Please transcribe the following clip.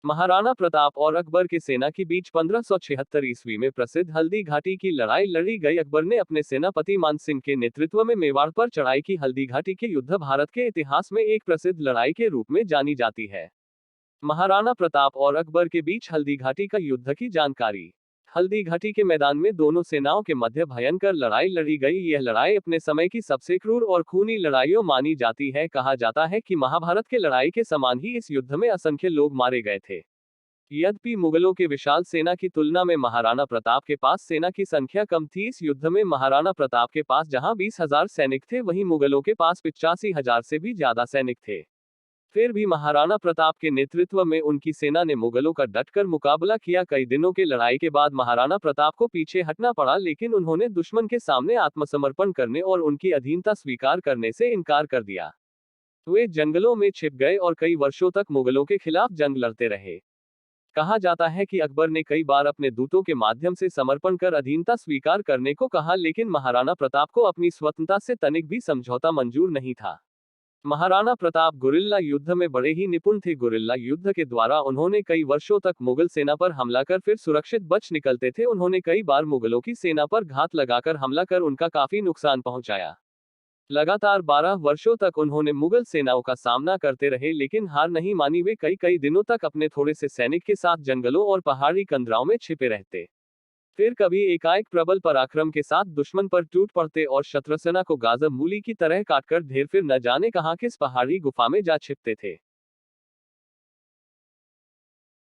महाराणा प्रताप और अकबर के सेना के बीच 1576 ईस्वी में प्रसिद्ध हल्दी घाटी की लड़ाई लड़ी गई। अकबर ने अपने सेनापति मान सिंह के नेतृत्व में मेवाड़ पर चढ़ाई की। हल्दी घाटी के युद्ध भारत के इतिहास में एक प्रसिद्ध लड़ाई के रूप में जानी जाती है। महाराणा प्रताप और अकबर के बीच हल्दी घाटी का युद्ध की जानकारी। हल्दी घाटी के मैदान में दोनों सेनाओं के मध्य भयंकर लड़ाई लड़ी गई। यह लड़ाई अपने समय की सबसे क्रूर और खूनी लड़ाइयों मानी जाती है। कहा जाता है कि महाभारत के लड़ाई के समान ही इस युद्ध में असंख्य लोग मारे गए थे। यद्यपि मुगलों के विशाल सेना की तुलना में महाराणा प्रताप के पास सेना की संख्या कम थी। इस युद्ध में महाराणा प्रताप के पास जहां 20,000 सैनिक थे, वहीं मुगलों के पास 85,000 से भी ज्यादा सैनिक थे। फिर भी महाराणा प्रताप के नेतृत्व में उनकी सेना ने मुगलों का डटकर मुकाबला किया। कई दिनों के लड़ाई के बाद महाराणा प्रताप को पीछे हटना पड़ा, लेकिन उन्होंने दुश्मन के सामने आत्मसमर्पण करने और उनकी अधीनता स्वीकार करने से इनकार कर दिया। वे जंगलों में छिप गए और कई वर्षों तक मुगलों के खिलाफ जंग लड़ते रहे। कहा जाता है कि अकबर ने कई बार अपने दूतों के माध्यम से समर्पण कर अधीनता स्वीकार करने को कहा, लेकिन महाराणा प्रताप को अपनी स्वतंत्रता से तनिक भी समझौता मंजूर नहीं था। महाराणा प्रताप गुरिल्ला युद्ध में बड़े ही निपुण थे। गुरिल्ला युद्ध के द्वारा उन्होंने कई वर्षों तक मुगल सेना पर हमला कर फिर सुरक्षित बच निकलते थे। उन्होंने कई बार मुगलों की सेना पर घात लगाकर हमला कर उनका काफी नुकसान पहुंचाया। लगातार 12 वर्षों तक उन्होंने मुगल सेनाओं का सामना करते रहे, लेकिन हार नहीं मानी। वे कई कई दिनों तक अपने थोड़े से सैनिक के साथ जंगलों और पहाड़ी कंदराओं में छिपे रहते। फिर कभी एकाएक प्रबल पराक्रम के साथ दुश्मन पर टूट पड़ते और शत्रुसेना को गाजर मूली की तरह काटकर ढेर फिर न जाने कहां किस पहाड़ी गुफा में जा छिपते थे।